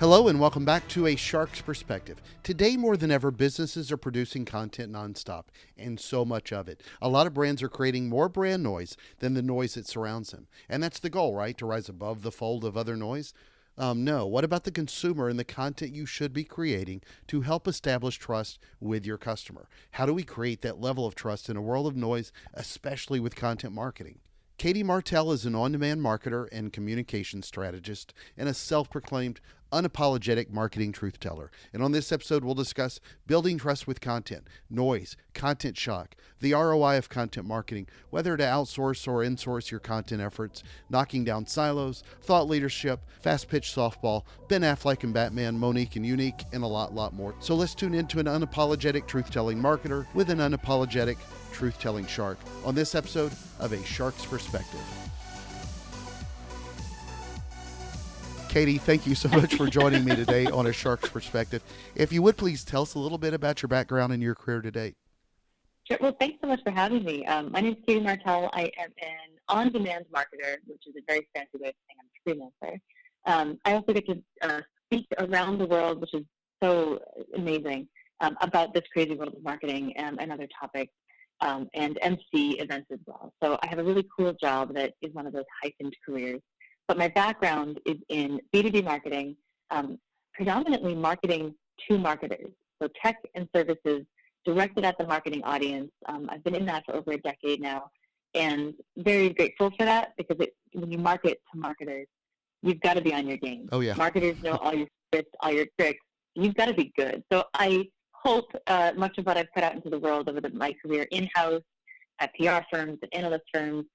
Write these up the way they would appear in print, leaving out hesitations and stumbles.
Hello and welcome back to A Shark's Perspective. Today, more than ever, businesses are producing content nonstop, and so much of it. A lot of brands are creating more brand noise than the noise that surrounds them. And that's the goal, right? To rise above the fold of other noise? No. What about the consumer and the content you should be creating to help establish trust with your customer? How do we create that level of trust in a world of noise, especially with content marketing? Katie Martell is an on-demand marketer and communication strategist and a self-proclaimed unapologetic marketing truth-teller. And on this episode, we'll discuss building trust with content, noise, content shock, the ROI of content marketing, whether to outsource or insource your content efforts, knocking down silos, thought leadership, fast-pitch softball, Ben Affleck and Batman, Monique and Unique, and a lot more. So let's tune into an unapologetic truth-telling marketer with an unapologetic truth-telling shark on this episode of A Shark's Perspective. Katie, thank you so much for joining me today on A Shark's Perspective. If you would please tell us a little bit about your background and your career to date. Sure. Well, thanks so much for having me. My name is Katie Martell. I am an on-demand marketer, which is a very fancy way of saying I'm a freelancer. I also get to speak around the world, which is so amazing, about this crazy world of marketing and other topics, and MC events as well. So I have a really cool job that is one of those heightened careers. But my background is in B2B marketing, predominantly marketing to marketers, so tech and services directed at the marketing audience. I've been in that for over a decade now, and very grateful for that because when you market to marketers, you've got to be on your game. Oh, yeah. Marketers know all your scripts, all your tricks. You've got to be good. So I hope much of what I've put out into the world over my career in-house at PR firms and analyst firms,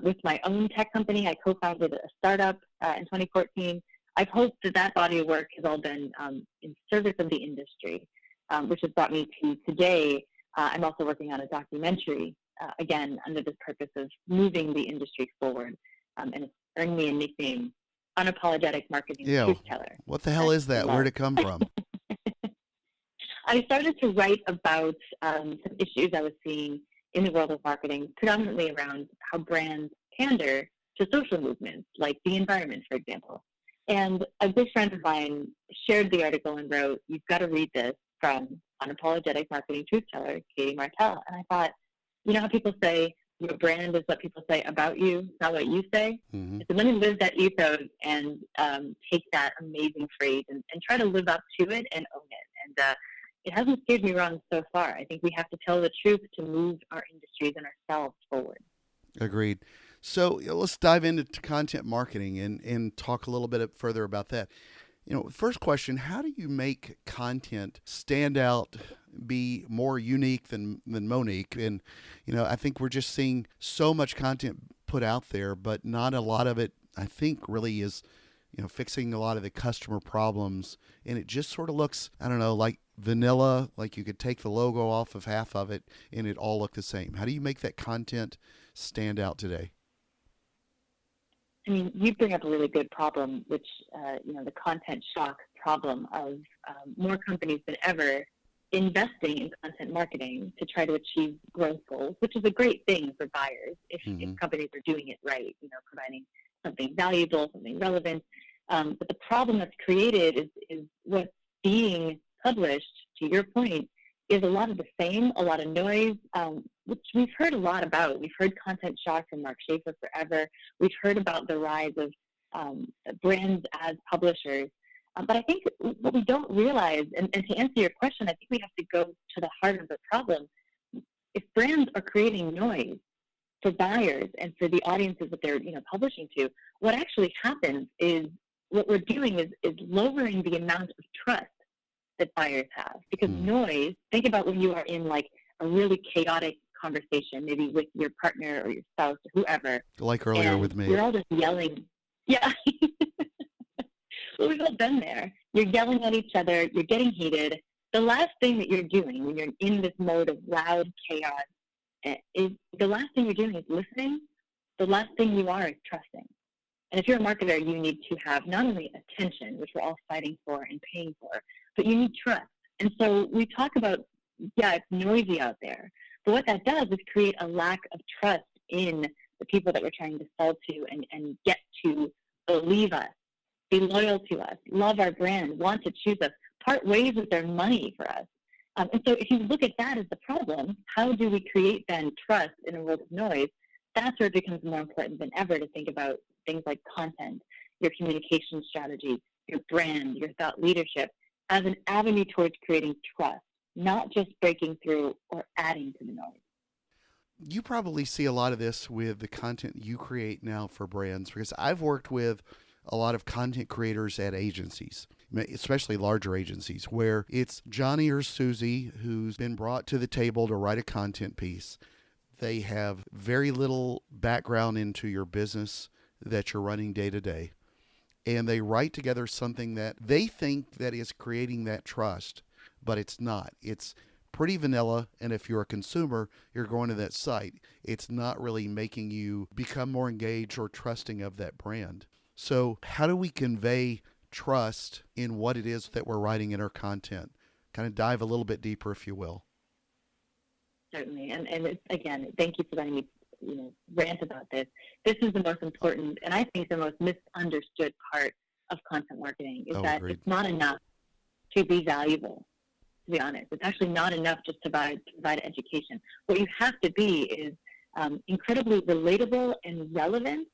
with my own tech company. I co-founded a startup in 2014. I've hoped that body of work has all been in service of the industry, which has brought me to today. I'm also working on a documentary, again, under this purpose of moving the industry forward. And it's earned me a nickname, Unapologetic Marketing Truth-Teller. What the hell is that? Where'd it come from? I started to write about some issues I was seeing in the world of marketing, predominantly around how brands pander to social movements, like the environment, for example. And a good friend of mine shared the article and wrote, "You've got to read this from Unapologetic Marketing Truth-Teller, Katie Martell." And I thought, you know how people say, your brand is what people say about you, not what you say? Mm-hmm. So let me live that ethos and take that amazing phrase and try to live up to it and own it. And it hasn't steered me wrong so far. I think we have to tell the truth to move our industries and ourselves forward. Agreed. So let's dive into content marketing and talk a little bit further about that. First question, how do you make content stand out, be more unique than Monique? And, I think we're just seeing so much content put out there, but not a lot of it, I think, really is, fixing a lot of the customer problems. And it just sort of looks, I don't know, like vanilla, like you could take the logo off of half of it and it all look the same. How do you make that content stand out today? I mean, you bring up a really good problem, which, the content shock problem of more companies than ever investing in content marketing to try to achieve growth goals, which is a great thing for buyers if companies are doing it right, providing something valuable, something relevant. But the problem that's created is what's being published, to your point, is a lot of the same, a lot of noise, which we've heard a lot about. We've heard content shock from Mark Schaefer forever. We've heard about the rise of brands as publishers. But I think what we don't realize, and to answer your question, I think we have to go to the heart of the problem. If brands are creating noise for buyers and for the audiences that they're publishing to, what actually happens is what we're doing is lowering the amount of trust that buyers have. Because noise, think about when you are in like a really chaotic conversation, maybe with your partner or your spouse or whoever. Like earlier with me. You're all just yelling. Yeah. Well, we've all been there. You're yelling at each other. You're getting heated. The last thing that you're doing when you're in this mode of loud chaos is the last thing you're doing is listening. The last thing you are is trusting. And if you're a marketer, you need to have not only attention, which we're all fighting for and paying for, but you need trust. And so we talk about, it's noisy out there. But what that does is create a lack of trust in the people that we're trying to sell to and get to believe us be loyal to us, love our brand, want to choose us, part ways with their money for us. And so if you look at that as the problem, how do we create then trust in a world of noise? That's where it becomes more important than ever to think about things like content, your communication strategy, your brand, your thought leadership as an avenue towards creating trust, not just breaking through or adding to the noise. You probably see a lot of this with the content you create now for brands, because I've worked with a lot of content creators at agencies, especially larger agencies, where it's Johnny or Susie who's been brought to the table to write a content piece. They have very little background into your business that you're running day to day, and they write together something that they think that is creating that trust, but it's not. It's pretty vanilla, and if you're a consumer, you're going to that site. It's not really making you become more engaged or trusting of that brand. So how do we convey trust in what it is that we're writing in our content? Kind of dive a little bit deeper, if you will. Certainly, and it's, again, thank you for letting me rant about this. This is the most important, and I think the most misunderstood part of content marketing is that Agreed. It's not enough to be valuable. To be honest, it's actually not enough just to provide education. What you have to be is incredibly relatable and relevant.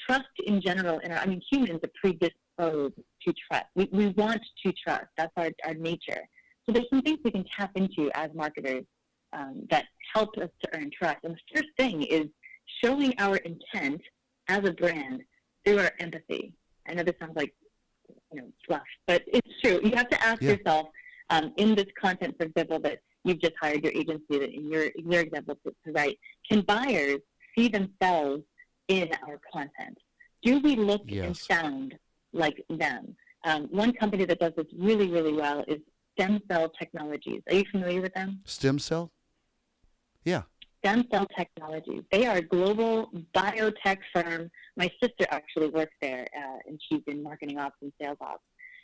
Trust in general, humans are predisposed to trust. We want to trust. That's our nature. So there's some things we can tap into as marketers that help us to earn trust. And the first thing is showing our intent as a brand through our empathy. I know this sounds like fluff, but it's true. You have to ask yourself in this content, for example, that you've just hired your agency, that in your example to write, can buyers see themselves in our content? Do we look and sound like them? One company that does this really, really well is Stem Cell Technologies. Are you familiar with them? Stem Cell? Yeah. Stem Cell Technologies. They are a global biotech firm. My sister actually works there, and she's in marketing ops and sales ops.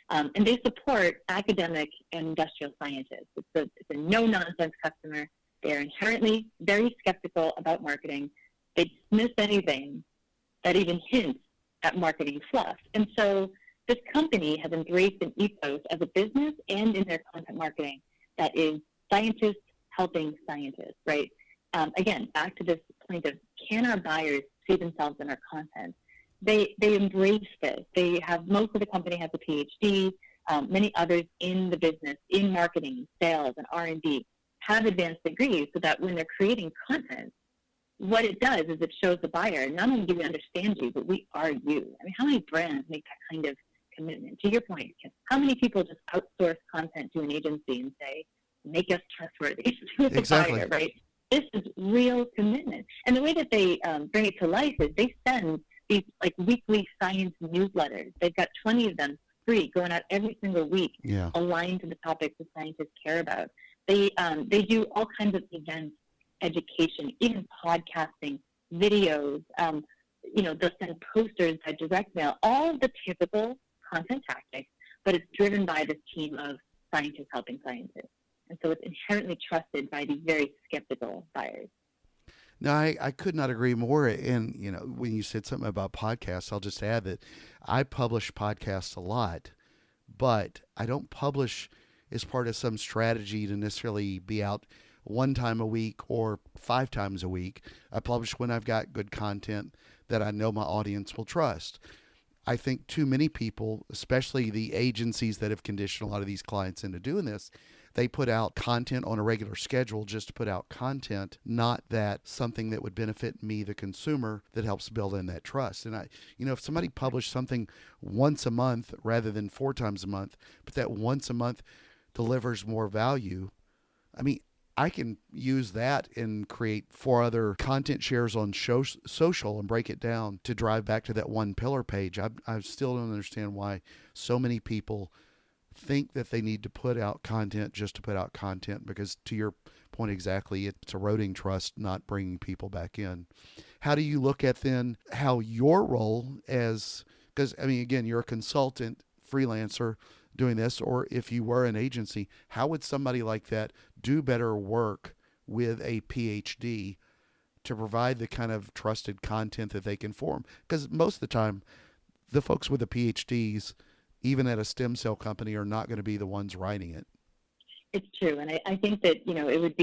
And they support academic and industrial scientists. It's a no-nonsense customer. They're inherently very skeptical about marketing. They dismiss anything that even hints at marketing fluff. And so this company has embraced an ethos as a business and in their content marketing that is scientists helping scientists, right? Again, back to this point of, can our buyers see themselves in our content? They embrace this. Most of the company has a PhD. Many others in the business, in marketing, sales, and R&D have advanced degrees, so that when they're creating content, what it does is it shows the buyer, not only do we understand you, but we are you. I mean, how many brands make that kind of commitment? To your point, how many people just outsource content to an agency and say, make us trustworthy to the buyer, right? This is real commitment. And the way that they bring it to life is they send these weekly science newsletters. They've got 20 of them free, going out every single week, aligned to the topics that scientists care about. They do all kinds of events, education, even podcasting, videos. They'll send posters by direct mail, all of the typical content tactics, but it's driven by this team of scientists helping scientists. And so it's inherently trusted by these very skeptical buyers. No, I could not agree more. And, when you said something about podcasts, I'll just add that I publish podcasts a lot, but I don't publish as part of some strategy to necessarily be out one time a week or 5 times a week. I publish when I've got good content that I know my audience will trust. I think too many people, especially the agencies that have conditioned a lot of these clients into doing this, they put out content on a regular schedule just to put out content, not that something that would benefit me, the consumer, that helps build in that trust. And if somebody published something once a month rather than 4 times a month, but that once a month delivers more value, I can use that and create 4 other content shares on social and break it down to drive back to that one pillar page. I still don't understand why so many people think that they need to put out content just to put out content, because to your point exactly, it's eroding trust, not bringing people back in. How do you look at then how your role because again, you're a consultant, freelancer doing this, or if you were an agency, how would somebody like that do better work with a PhD to provide the kind of trusted content that they can form? Because most of the time, the folks with the PhDs, even at a stem cell company, are not going to be the ones writing it. It's true, and I think that it would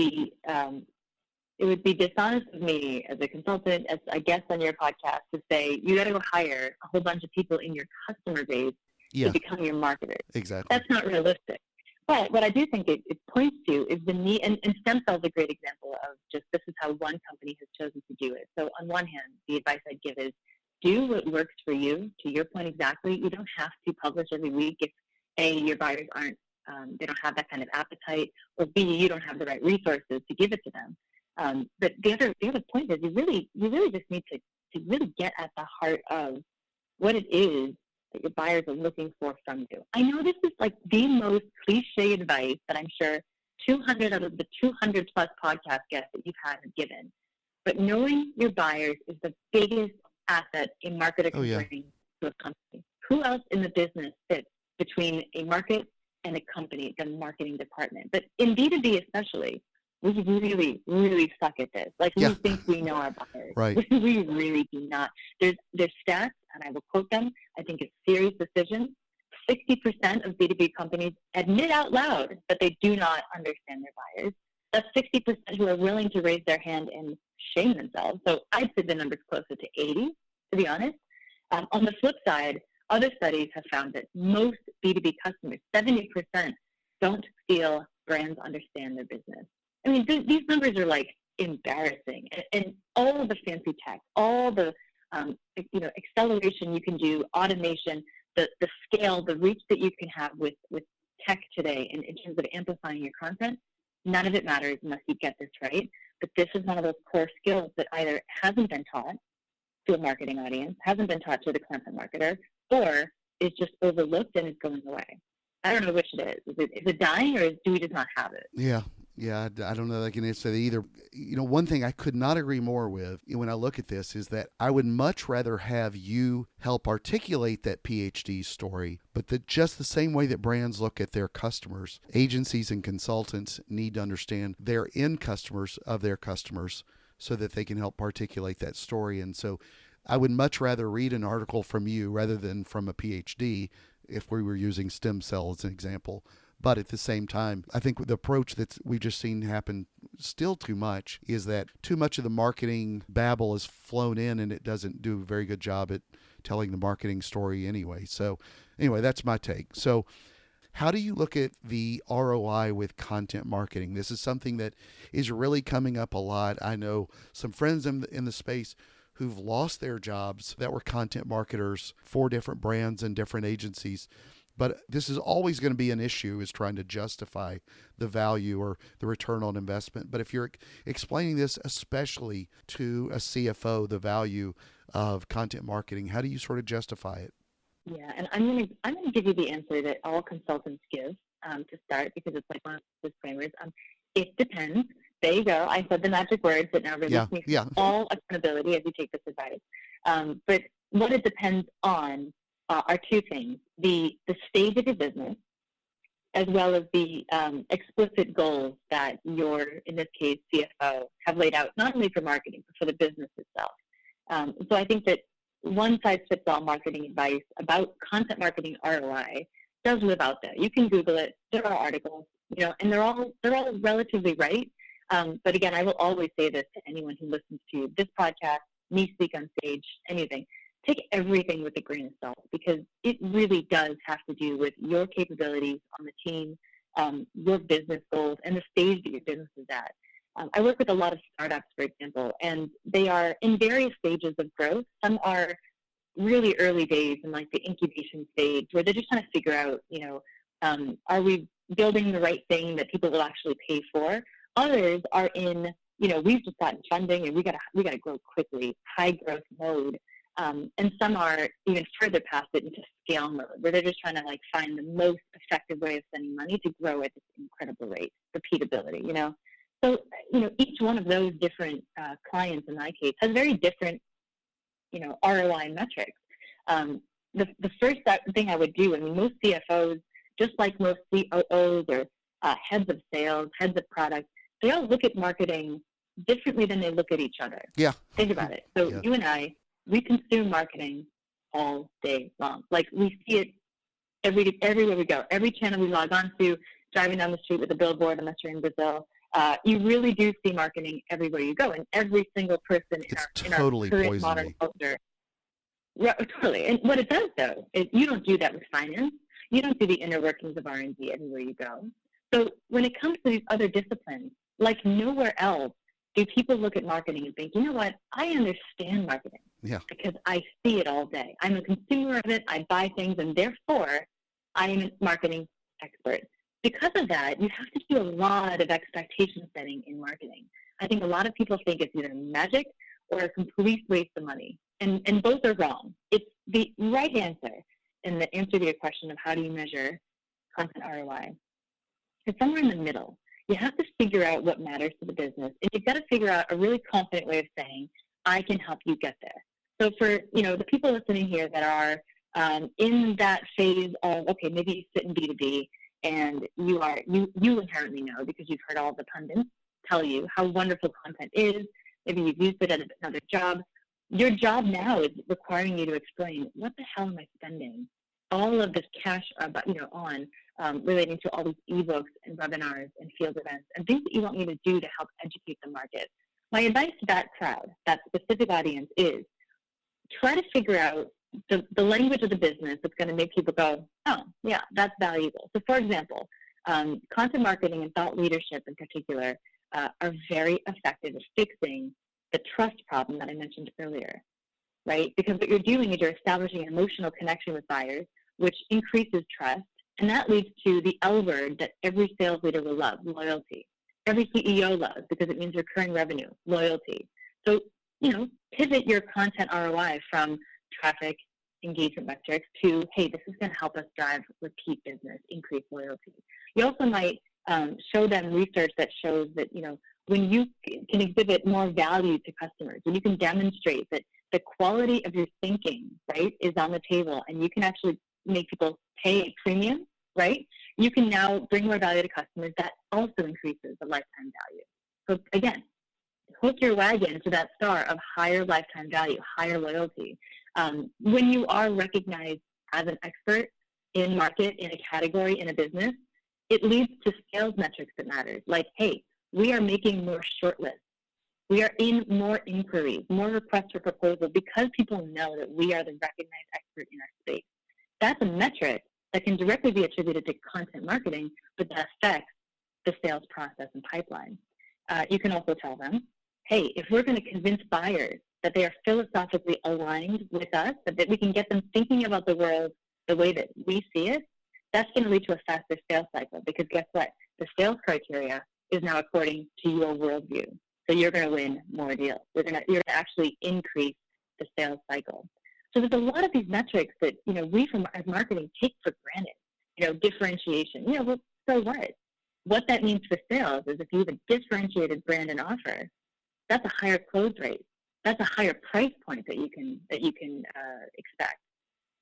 be dishonest of me as a consultant, as a guest on your podcast, to say you got to go hire a whole bunch of people in your customer base to become your marketers. Exactly. That's not realistic. But what I do think it points to is the need, and stem cells is a great example of just this is how one company has chosen to do it. So on one hand, the advice I'd give is do what works for you. To your point exactly, you don't have to publish every week if A, your buyers aren't, they don't have that kind of appetite, or B, you don't have the right resources to give it to them. But the other point is you really just need to really get at the heart of what it is that your buyers are looking for from you. I know this is like the most cliche advice that I'm sure 200 out of the 200 plus podcast guests that you've had have given, but knowing your buyers is the biggest asset a marketer can bring to a company. Who else in the business fits between a market and a company, the marketing department? But in B2B especially, we really, really suck at this. Like, we think we know our buyers. Right. We really do not. There's stats, and I will quote them. I think it's serious decision. 60% of B2B companies admit out loud that they do not understand their buyers. That's 60% who are willing to raise their hand and shame themselves. So I'd say the number's closer to 80, to be honest. On the flip side, other studies have found that most B2B customers, 70%, don't feel brands understand their business. I mean, these numbers are like embarrassing, and all of the fancy tech, all the acceleration you can do, automation, the scale, the reach that you can have with tech today in terms of amplifying your content, none of it matters unless you get this right. But this is one of those core skills that either hasn't been taught to a marketing audience, hasn't been taught to the content marketer, or is just overlooked and is going away. I don't know which it is. Is it dying, or do we just not have it? Yeah, I don't know that I can answer that either. One thing I could not agree more with when I look at this is that I would much rather have you help articulate that PhD story, but that just the same way that brands look at their customers, agencies and consultants need to understand their end customers of their customers so that they can help articulate that story. And so I would much rather read an article from you rather than from a PhD if we were using stem cell as an example. But at the same time, I think the approach that we've just seen happen still too much is that too much of the marketing babble is flown in and it doesn't do a very good job at telling the marketing story anyway. So anyway, that's my take. So how do you look at the ROI with content marketing? This is something that is really coming up a lot. I know some friends in the space who've lost their jobs that were content marketers for different brands and different agencies. But this is always going to be an issue, is trying to justify the value or the return on investment. But if you're explaining this, especially to a CFO, the value of content marketing, how do you sort of justify it? Yeah, and I'm gonna give you the answer that all consultants give to start, because it's like one of the disclaimers. It depends. There you go. I said the magic words that now release me from all accountability as you take this advice. But what it depends on are two things: the stage of your business, as well as the explicit goals that your, in this case, CFO, have laid out, not only for marketing, but for the business itself. So I think that one size fits all marketing advice about content marketing ROI does live out there. You can Google it. There are articles, and they're all relatively right. But again, I will always say this to anyone who listens to this podcast, me speak on stage, anything. Take everything with a grain of salt, because it really does have to do with your capabilities on the team, your business goals, and the stage that your business is at. I work with a lot of startups, for example, and they are in various stages of growth. Some are really early days in like the incubation stage, where they're just trying to figure out, are we building the right thing that people will actually pay for? Others are in, we've just gotten funding and we gotta grow quickly, high growth mode. And some are even further past it into scale mode, where they're just trying to like find the most effective way of spending money to grow at this incredible rate, repeatability, So, each one of those different clients, in my case, has very different, ROI metrics. The first thing I would do, most CFOs, just like most COOs or heads of sales, heads of product, they all look at marketing differently than they look at each other. Yeah. Think about it. So you and I, we consume marketing all day long. Like we see it everywhere we go, every channel we log on to, driving down the street with a billboard unless you're in Brazil. You really do see marketing everywhere you go, and every single person in our current modern culture. Yeah, totally. And what it does, though, is you don't do that with finance. You don't do the inner workings of R&D everywhere you go. So when it comes to these other disciplines, like nowhere else do people look at marketing and think, you know what, I understand marketing because I see it all day. I'm a consumer of it. I buy things, and therefore I am a marketing expert. Because of that, you have to do a lot of expectation setting in marketing. I think a lot of people think it's either magic or a complete waste of money, and both are wrong. It's the right answer, and the answer to your question of how do you measure content ROI is somewhere in the middle. You have to figure out what matters to the business, and you've got to figure out a really confident way of saying, I can help you get there. So for the people listening here that are in that phase of, okay, maybe you sit in B2B, and you inherently know because you've heard all the pundits tell you how wonderful content is. Maybe you've used it at another job. Your job now is requiring you to explain, what the hell am I spending all of this cash on relating to all these ebooks and webinars and field events and things that you want me to do to help educate the market. My advice to that crowd, that specific audience, is try to figure out the language of the business that's going to make people go, oh, yeah, that's valuable. So, for example, content marketing and thought leadership in particular are very effective at fixing the trust problem that I mentioned earlier, right? Because what you're doing is you're establishing an emotional connection with buyers, which increases trust, and that leads to the L word that every sales leader will love, loyalty. Every CEO loves because it means recurring revenue, loyalty. So, pivot your content ROI from traffic engagement metrics to, hey, this is going to help us drive repeat business, increase loyalty. You also might show them research that shows that, when you can exhibit more value to customers, when you can demonstrate that the quality of your thinking, right, is on the table, and you can actually make people pay a premium, right, you can now bring more value to customers. That also increases the lifetime value. So again, hook your wagon to that star of higher lifetime value, higher loyalty. When you are recognized as an expert in market, in a category, in a business, it leads to sales metrics that matter. Like, hey, we are making more shortlists. We are in more inquiries, more requests for proposal because people know that we are the recognized expert in our space. That's a metric that can directly be attributed to content marketing, but that affects the sales process and pipeline. You can also tell them, hey, if we're going to convince buyers that they are philosophically aligned with us, that we can get them thinking about the world the way that we see it, that's going to lead to a faster sales cycle because guess what? The sales criteria is now according to your worldview. So you're going to win more deals. You're going to actually increase the sales cycle. So there's a lot of these metrics that, we as marketing take for granted, differentiation. Well, so what? What that means for sales is if you have a differentiated brand and offer, that's a higher close rate. That's a higher price point that you can expect.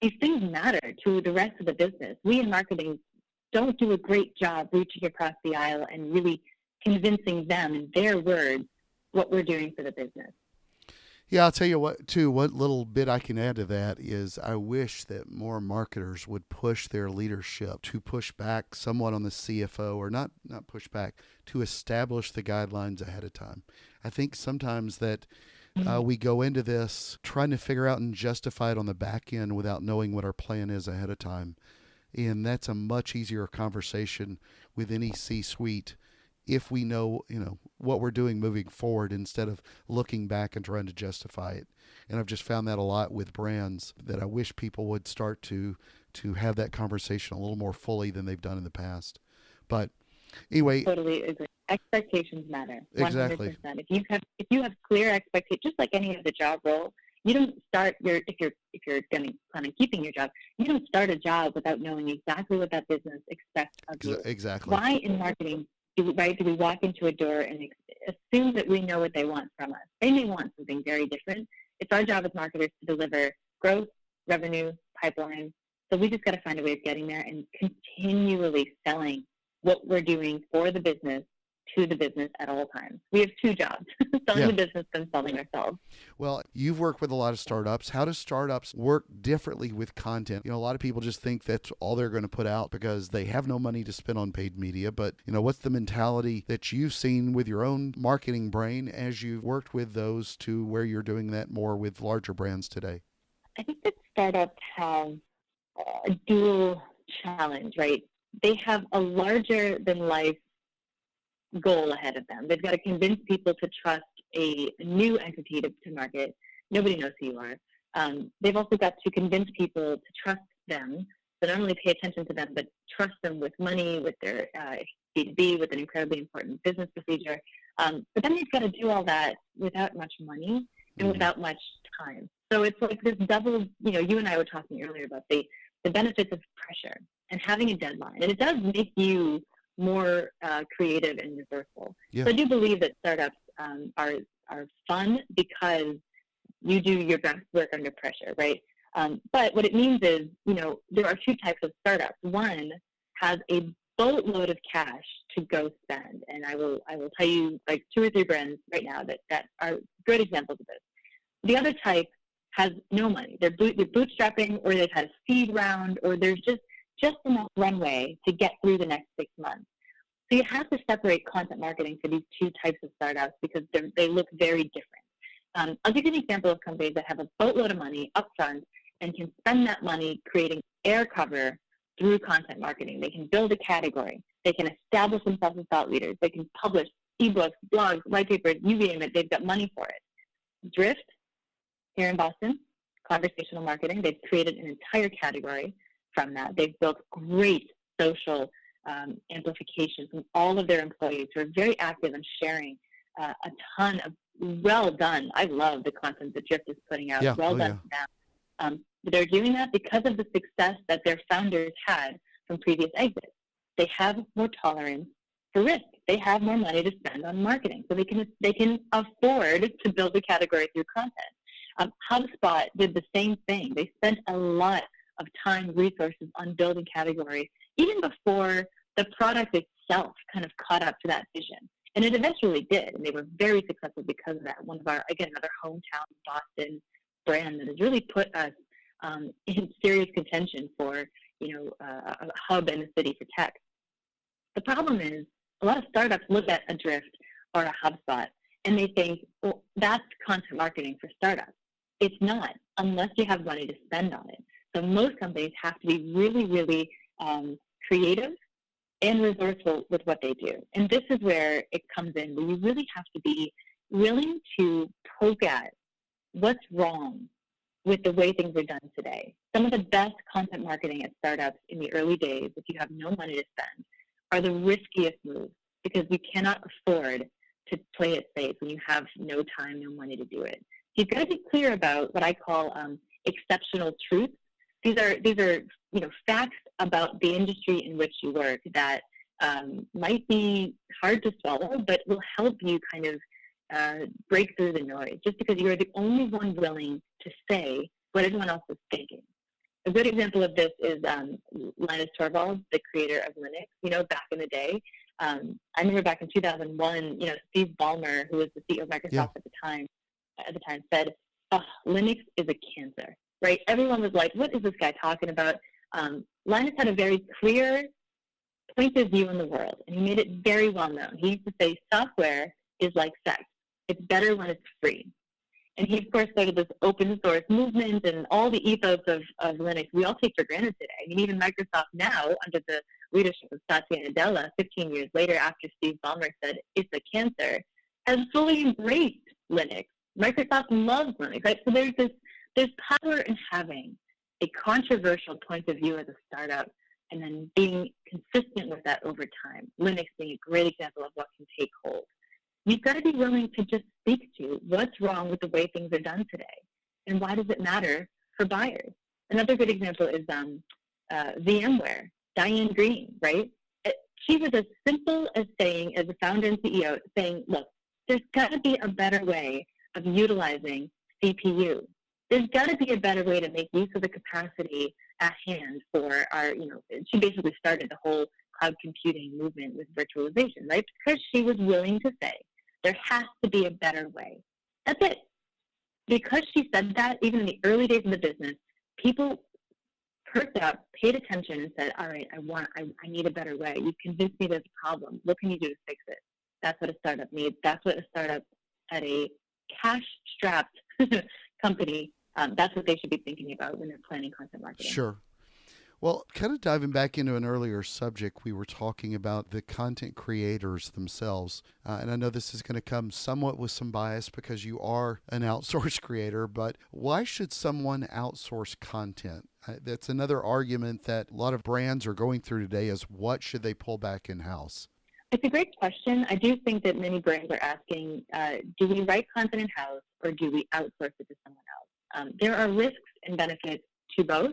These things matter to the rest of the business. We in marketing don't do a great job reaching across the aisle and really convincing them in their words what we're doing for the business. Yeah, I'll tell you what, too, what little bit I can add to that is I wish that more marketers would push their leadership to push back somewhat on the CFO, or not push back, to establish the guidelines ahead of time. I think sometimes that we go into this trying to figure out and justify it on the back end without knowing what our plan is ahead of time. And that's a much easier conversation with any C-suite if we know, what we're doing moving forward instead of looking back and trying to justify it. And I've just found that a lot with brands, that I wish people would start to have that conversation a little more fully than they've done in the past. But anyway, totally agree. Expectations matter. 100%. Exactly. If you have clear expectations, just like any other job role, you don't start if you're going to plan on keeping your job, you don't start a job without knowing exactly what that business expects of you. Exactly. Why in marketing do we walk into a door and assume that we know what they want from us? They may want something very different. It's our job as marketers to deliver growth, revenue, pipeline. So we just got to find a way of getting there and continually selling what we're doing for the business to the business at all times. We have two jobs, selling Yeah. the business and selling ourselves. Well, you've worked with a lot of startups. How do startups work differently with content? A lot of people just think that's all they're going to put out because they have no money to spend on paid media. But, what's the mentality that you've seen with your own marketing brain as you've worked with those to where you're doing that more with larger brands today? I think that startups have a dual challenge, right? They have a larger than life goal ahead of them. They've got to convince people to trust a new entity to market. Nobody knows who you are. They've also got to convince people to trust them, so not only pay attention to them, but trust them with money, with their B2B, with an incredibly important business procedure. But then they've got to do all that without much money and without much time. So it's like this double, you and I were talking earlier about the benefits of pressure and having a deadline. And it does make you more creative and resourceful. Yeah. So I do believe that startups are fun because you do your best work under pressure, right? But what it means is, there are two types of startups. One has a boatload of cash to go spend, and I will tell you like 2 or 3 brands right now that are good examples of this. The other type has no money. They're bootstrapping, or they've had a seed round, or there's just enough runway to get through the next 6 months. So you have to separate content marketing for these two types of startups because they look very different. I'll give you an example of companies that have a boatload of money upfront and can spend that money creating air cover through content marketing. They can build a category. They can establish themselves as thought leaders. They can publish ebooks, blogs, white papers, you name it. They've got money for it. Drift, here in Boston, conversational marketing. They've created an entire category from that. They've built great social amplification from all of their employees who are very active and sharing a ton of well done. I love the content that Drift is putting out. Yeah. Well done to them. They're doing that because of the success that their founders had from previous exits. They have more tolerance for risk. They have more money to spend on marketing, so they can afford to build a category through content. HubSpot did the same thing. They spent a lot of time, resources on building categories, even before the product itself kind of caught up to that vision. And it eventually did, and they were very successful because of that. One of our, again, another hometown Boston brand that has really put us in serious contention for, a hub in the city for tech. The problem is a lot of startups look at a Drift or a HubSpot and they think, well, that's content marketing for startups. It's not, unless you have money to spend on it. So most companies have to be really, really creative and resourceful with what they do. And this is where it comes in, where you really have to be willing to poke at what's wrong with the way things are done today. Some of the best content marketing at startups in the early days, if you have no money to spend, are the riskiest moves because you cannot afford to play it safe when you have no time, no money to do it. You've got to be clear about what I call exceptional truths. These are facts about the industry in which you work that might be hard to swallow, but will help you kind of break through the noise. Just because you're the only one willing to say what everyone else is thinking. A good example of this is Linus Torvalds, the creator of Linux. Back in the day, I remember back in 2001, Steve Ballmer, who was the CEO of Microsoft at the time, said, oh, Linux is a cancer, right? Everyone was like, what is this guy talking about? Linus had a very clear point of view in the world, and he made it very well known. He used to say software is like sex. It's better when it's free. And he, of course, started this open source movement and all the ethos of Linux we all take for granted today. I mean, even Microsoft now, under the leadership of Satya Nadella, 15 years later after Steve Ballmer said it's a cancer, has fully embraced Linux. Microsoft loves Linux, right? So there's power in having a controversial point of view as a startup and then being consistent with that over time. Linux being a great example of what can take hold. You've got to be willing to just speak to what's wrong with the way things are done today and why does it matter for buyers. Another good example is VMware, Diane Green, right? She was as simple as saying, as a founder and CEO, saying, look, there's got to be a better way of utilizing CPU. There's got to be a better way to make use of the capacity at hand for our, she basically started the whole cloud computing movement with virtualization, right? Because she was willing to say, there has to be a better way. That's it. Because she said that, even in the early days of the business, people perked up, paid attention, and said, all right, I need a better way. You've convinced me there's a problem. What can you do to fix it? That's what a startup needs. That's what a startup at a cash-strapped company, that's what they should be thinking about when they're planning content marketing. Sure. Well, kind of diving back into an earlier subject, we were talking about the content creators themselves. And I know this is going to come somewhat with some bias because you are an outsourced creator, but why should someone outsource content? That's another argument that a lot of brands are going through today is what should they pull back in-house? It's a great question. I do think that many brands are asking, do we write content in-house or do we outsource it to someone else? There are risks and benefits to both.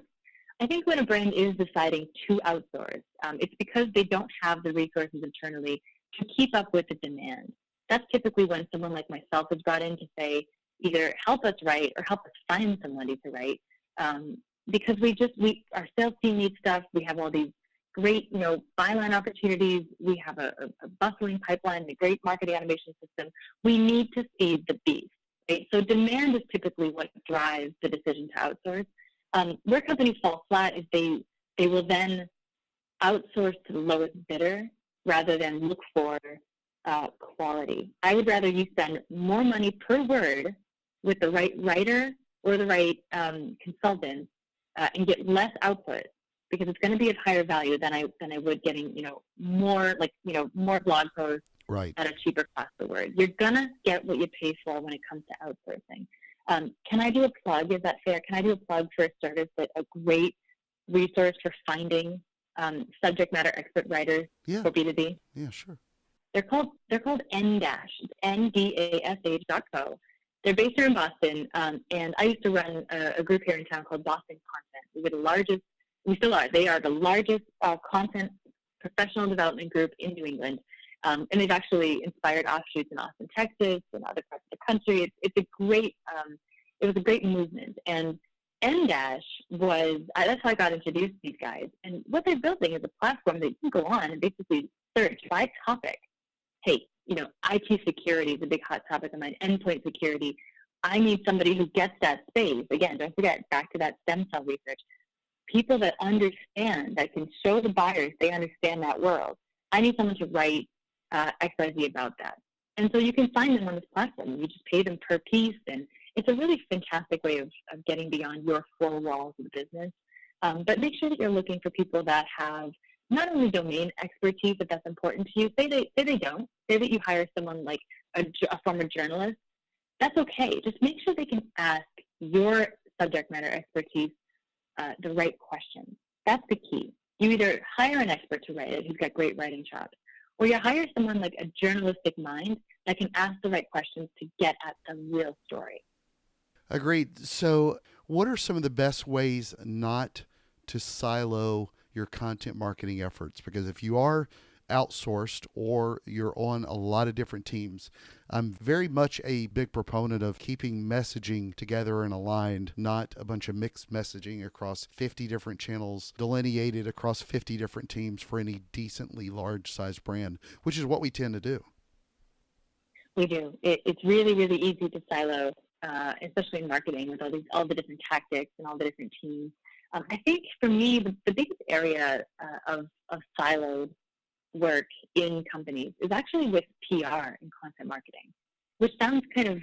I think when a brand is deciding to outsource, it's because they don't have the resources internally to keep up with the demand. That's typically when someone like myself is brought in to say, either help us write or help us find somebody to write. Because our sales team needs stuff. We have all these great, byline opportunities. We have a bustling pipeline, a great marketing automation system. We need to feed the beast, right? So demand is typically what drives the decision to outsource. Where companies fall flat is they will then outsource to the lowest bidder rather than look for quality. I would rather you spend more money per word with the right writer or the right consultant and get less output, because it's going to be of higher value than I would getting more blog posts Right. at a cheaper cost per word. You're going to get what you pay for when it comes to outsourcing. Can I do a plug? Is that fair? Can I do a plug for a service that a great resource for finding subject matter expert writers for B2B? Yeah, sure. They're called N-Dash, NDASH.co. They're based here in Boston, and I used to run a group here in town called Boston Content. We were the largest. We still are. They are the largest content professional development group in New England. And they've actually inspired offshoots in Austin, Texas, and other parts of the country. It was a great movement. And N-Dash that's how I got introduced to these guys. And what they're building is a platform that you can go on and basically search by topic. Hey, IT security is a big hot topic of mine, endpoint security. I need somebody who gets that space. Again, don't forget, back to that stem cell research. People that understand, that can show the buyers they understand that world. I need someone to write XYZ about that. And so you can find them on this platform. You just pay them per piece, and it's a really fantastic way of getting beyond your four walls of the business. But make sure that you're looking for people that have not only domain expertise, if that's important to you. Say they don't. Say that you hire someone like a former journalist. That's okay. Just make sure they can ask your subject matter expertise the right questions. That's the key. You either hire an expert to write it who's got great writing chops, or you hire someone like a journalistic mind that can ask the right questions to get at the real story. Agreed. So what are some of the best ways not to silo your content marketing efforts? Because if you are outsourced or you're on a lot of different teams, I'm very much a big proponent of keeping messaging together and aligned, not a bunch of mixed messaging across 50 different channels delineated across 50 different teams for any decently large size brand, which is what we tend to do. We do. It's really, really easy to silo, especially in marketing with all the different tactics and all the different teams. I think for me, the biggest area of siloed work in companies is actually with PR and content marketing, which sounds kind of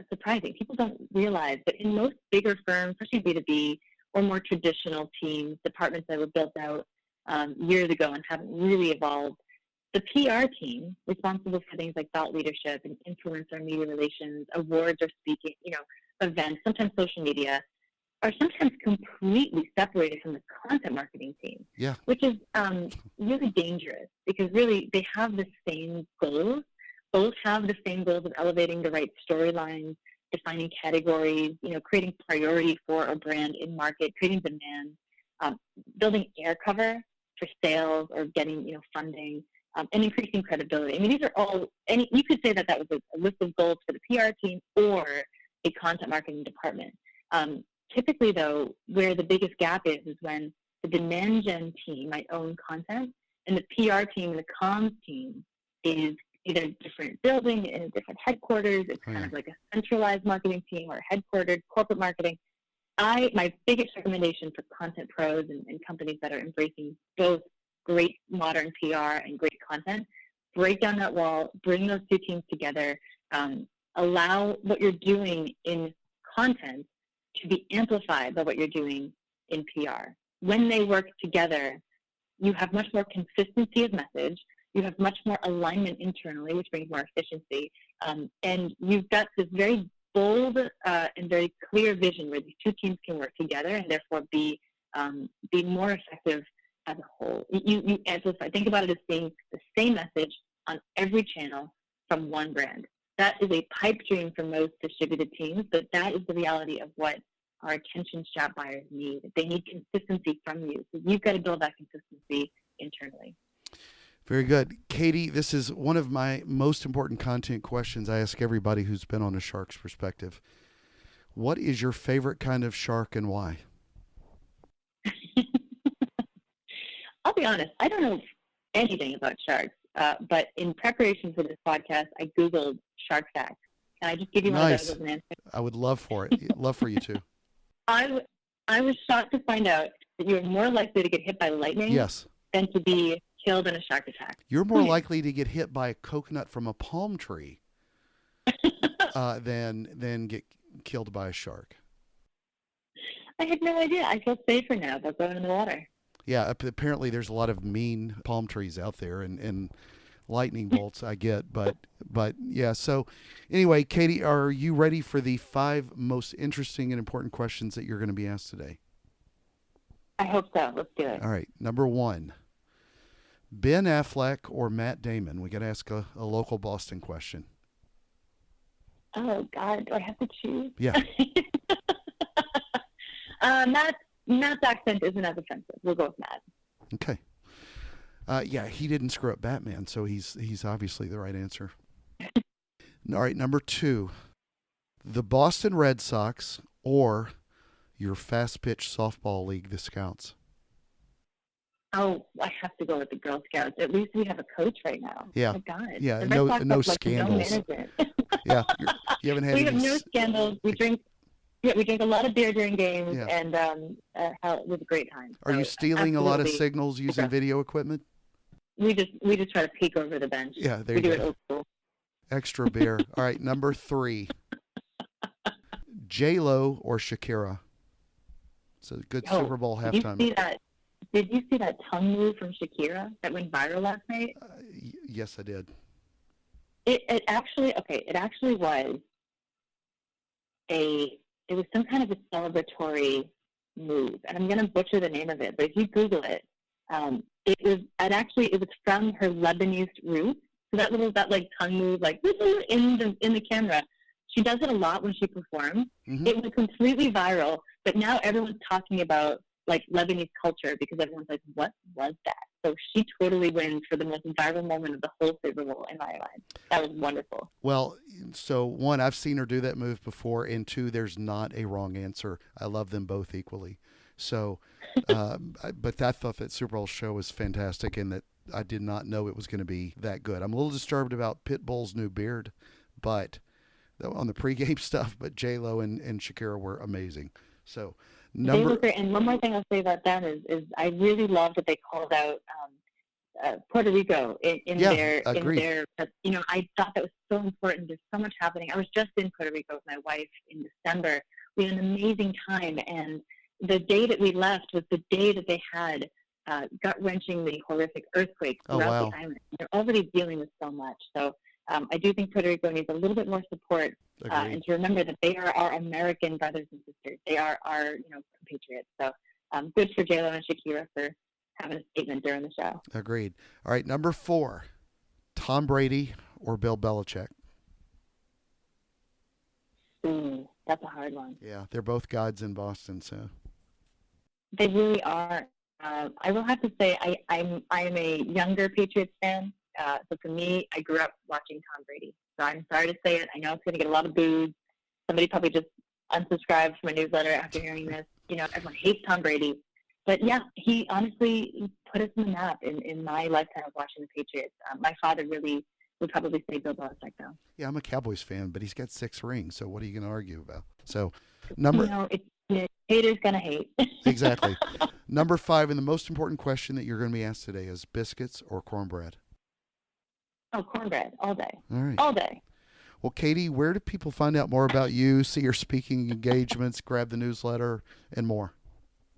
surprising. People don't realize that in most bigger firms, especially B2B or more traditional teams, departments that were built out years ago and haven't really evolved, the PR team responsible for things like thought leadership and influencer media relations, awards or speaking, events, sometimes social media, are sometimes completely separated from the content marketing team, which is really dangerous because really they have the same goals. Both have the same goals of elevating the right storylines, defining categories, creating priority for a brand in market, creating demand, building air cover for sales or getting funding, and increasing credibility. I mean, these are all, and you could say that was a list of goals for the PR team or a content marketing department. Typically, though, where the biggest gap is when the demand gen team might own content and the PR team and the comms team is either a different building in a different headquarters. It's kind of like a centralized marketing team or headquartered corporate marketing. My biggest recommendation for content pros and companies that are embracing both great modern PR and great content, break down that wall, bring those two teams together, allow what you're doing in content to be amplified by what you're doing in PR. When they work together, you have much more consistency of message, you have much more alignment internally, which brings more efficiency, and you've got this very bold and very clear vision where these two teams can work together and therefore be more effective as a whole. You amplify. Think about it as being the same message on every channel from one brand. That is a pipe dream for most distributed teams, but that is the reality of what our attention shop buyers need. They need consistency from you. So you've got to build that consistency internally. Very good. Katie, this is one of my most important content questions I ask everybody who's been on a shark's perspective. What is your favorite kind of shark and why? I'll be honest, I don't know anything about sharks, but in preparation for this podcast, I Googled shark facts. Can I just give you one of those as an answer? I would love for it. Love for you to. I was shocked to find out that you're more likely to get hit by lightning than to be killed in a shark attack. You're more likely to get hit by a coconut from a palm tree than get killed by a shark. I had no idea. I feel safer now about going in the water. Yeah, apparently there's a lot of mean palm trees out there and lightning bolts I get, but yeah. So anyway, Katie, are you ready for the 5 most interesting and important questions that you're going to be asked today? I hope so. Let's do it. All right. Number 1, Ben Affleck or Matt Damon? We got to ask a local Boston question. Oh, God. Do I have to choose? Yeah. Matt's accent isn't as offensive. We'll go with Matt. Okay. Yeah, he didn't screw up Batman, so he's obviously the right answer. All right, number 2, the Boston Red Sox or your fast pitch softball league, the Scouts? Oh, I have to go with the Girl Scouts. At least we have a coach right now. Yeah. Oh my God. Yeah, the Red Sox no have, scandals. No management. Yeah, you haven't had we any... have no scandals. We drink a lot of beer during games, and it was a great time. Are you stealing a lot of signals using video equipment? We just try to peek over the bench. Yeah, there we you do go. It old school. Extra beer. All right, number 3, J-Lo or Shakira? It's a good Super Bowl halftime. Did you see that tongue move from Shakira that went viral last night? Yes, I did. It actually was it was some kind of a celebratory move, and I'm going to butcher the name of it, but if you Google it, it was from her Lebanese roots. So that like tongue move, like in the camera, she does it a lot when she performs. Mm-hmm. It was completely viral, but now everyone's talking about like Lebanese culture because everyone's like, what was that? So she totally wins for the most viral moment of the whole Super Bowl in my mind. That was wonderful. Well, so 1, I've seen her do that move before, and 2, there's not a wrong answer. I love them both equally. So, but I thought that Super Bowl show was fantastic, and that I did not know it was going to be that good. I'm a little disturbed about Pitbull's new beard, but on the pregame stuff. But J-Lo and Shakira were amazing. So. They were great. And one more thing I'll say about them is I really love that they called out Puerto Rico in their, I thought that was so important. There's so much happening. I was just in Puerto Rico with my wife in December. We had an amazing time, and the day that we left was the day that they had gut-wrenchingly horrific earthquakes throughout the island. They're already dealing with so much. So I do think Puerto Rico needs a little bit more support, and to remember that they are our American brothers and sisters. They are our, compatriots. So good for J-Lo and Shakira for having a statement during the show. Agreed. All right, number 4, Tom Brady or Bill Belichick? Ooh, that's a hard one. Yeah, they're both gods in Boston, so. They really are. I will have to say I'm a younger Patriots fan. So for me, I grew up watching Tom Brady. So I'm sorry to say it. I know it's going to get a lot of boos. Somebody probably just unsubscribed from a newsletter after hearing this. Everyone hates Tom Brady. But yeah, he honestly put us on the map in my lifetime of watching the Patriots. My father really would probably say Bill Belichick, though. Yeah, I'm a Cowboys fan, but he's got 6 rings. So what are you going to argue about? So, You number know, haters gonna hate. exactly. Number 5, and the most important question that you're going to be asked today is biscuits or cornbread? Oh, cornbread all day, All right. all day. Well, Katie, where do people find out more about you, see your speaking engagements, grab the newsletter, and more?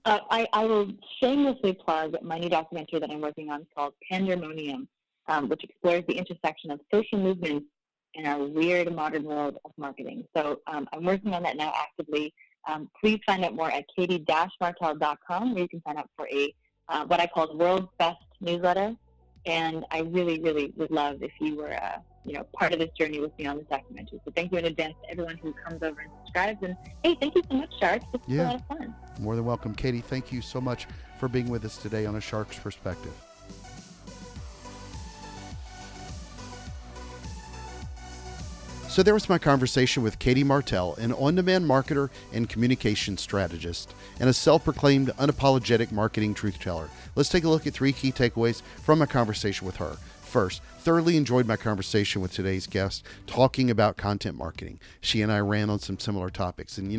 I will shamelessly plug my new documentary that I'm working on called Pandemonium, which explores the intersection of social movements in our weird modern world of marketing. So I'm working on that now actively. Please find out more at katie-martell.com, where you can sign up for a what I call the world's best newsletter. And I really, really would love if you were, part of this journey with me on this documentary. So thank you in advance to everyone who comes over and subscribes. And hey, thank you so much, Sharks. This was a lot of fun. More than welcome. Katie, thank you so much for being with us today on A Shark's Perspective. So there was my conversation with Katie Martell, an on-demand marketer and communication strategist, and a self-proclaimed unapologetic marketing truth-teller. Let's take a look at 3 key takeaways from my conversation with her. First, thoroughly enjoyed my conversation with today's guest talking about content marketing. She and I ran on some similar topics. And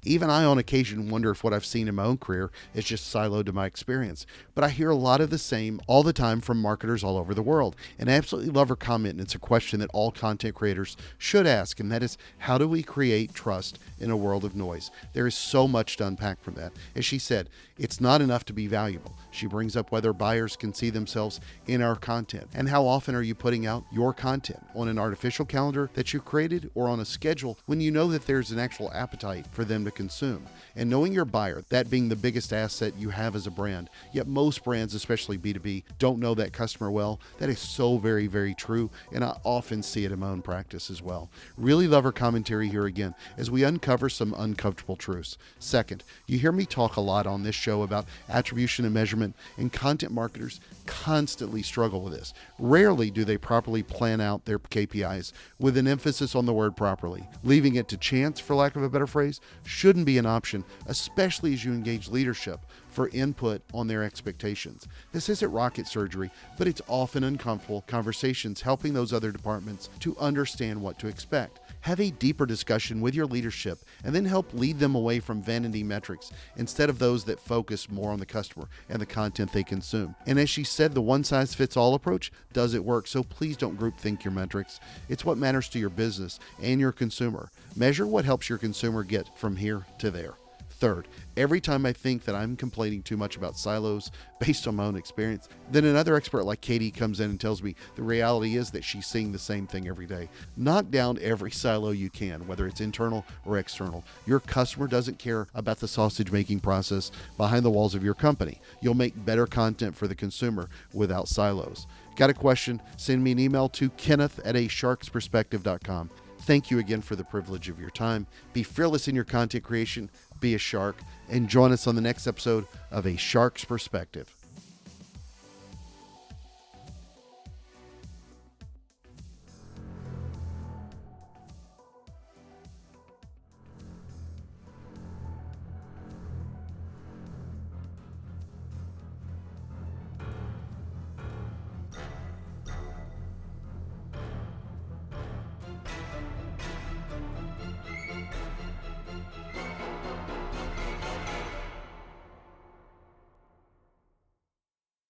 even I on occasion wonder if what I've seen in my own career is just siloed to my experience. But I hear a lot of the same all the time from marketers all over the world. And I absolutely love her comment. And it's a question that all content creators should ask. And that is, how do we create trust in a world of noise? There is so much to unpack from that. As she said, it's not enough to be valuable. She brings up whether buyers can see themselves in our content. And how often are you putting out your content on an artificial calendar that you created or on a schedule when you know that there's an actual appetite for them to consume? And knowing your buyer, that being the biggest asset you have as a brand. Yet most brands, especially B2B, don't know that customer well. That is so very, very true. And I often see it in my own practice as well. Really love her commentary here again as we uncover some uncomfortable truths. Second, you hear me talk a lot on this show about attribution and measurement, and content marketers constantly struggle with this. Rarely do they properly plan out their KPIs with an emphasis on the word properly. Leaving it to chance, for lack of a better phrase, shouldn't be an option, especially as you engage leadership for input on their expectations. This isn't rocket surgery, but it's often uncomfortable conversations helping those other departments to understand what to expect. Have a deeper discussion with your leadership and then help lead them away from vanity metrics instead of those that focus more on the customer and the content they consume. And as she said, the one-size-fits-all approach doesn't work, so please don't groupthink your metrics. It's what matters to your business and your consumer. Measure what helps your consumer get from here to there. Third, every time I think that I'm complaining too much about silos based on my own experience, then another expert like Katie comes in and tells me the reality is that she's seeing the same thing every day. Knock down every silo you can, whether it's internal or external. Your customer doesn't care about the sausage making process behind the walls of your company. You'll make better content for the consumer without silos. Got a question? Send me an email to kenneth@asharksperspective.com. Thank you again for the privilege of your time. Be fearless in your content creation, be a shark, and join us on the next episode of A Shark's Perspective.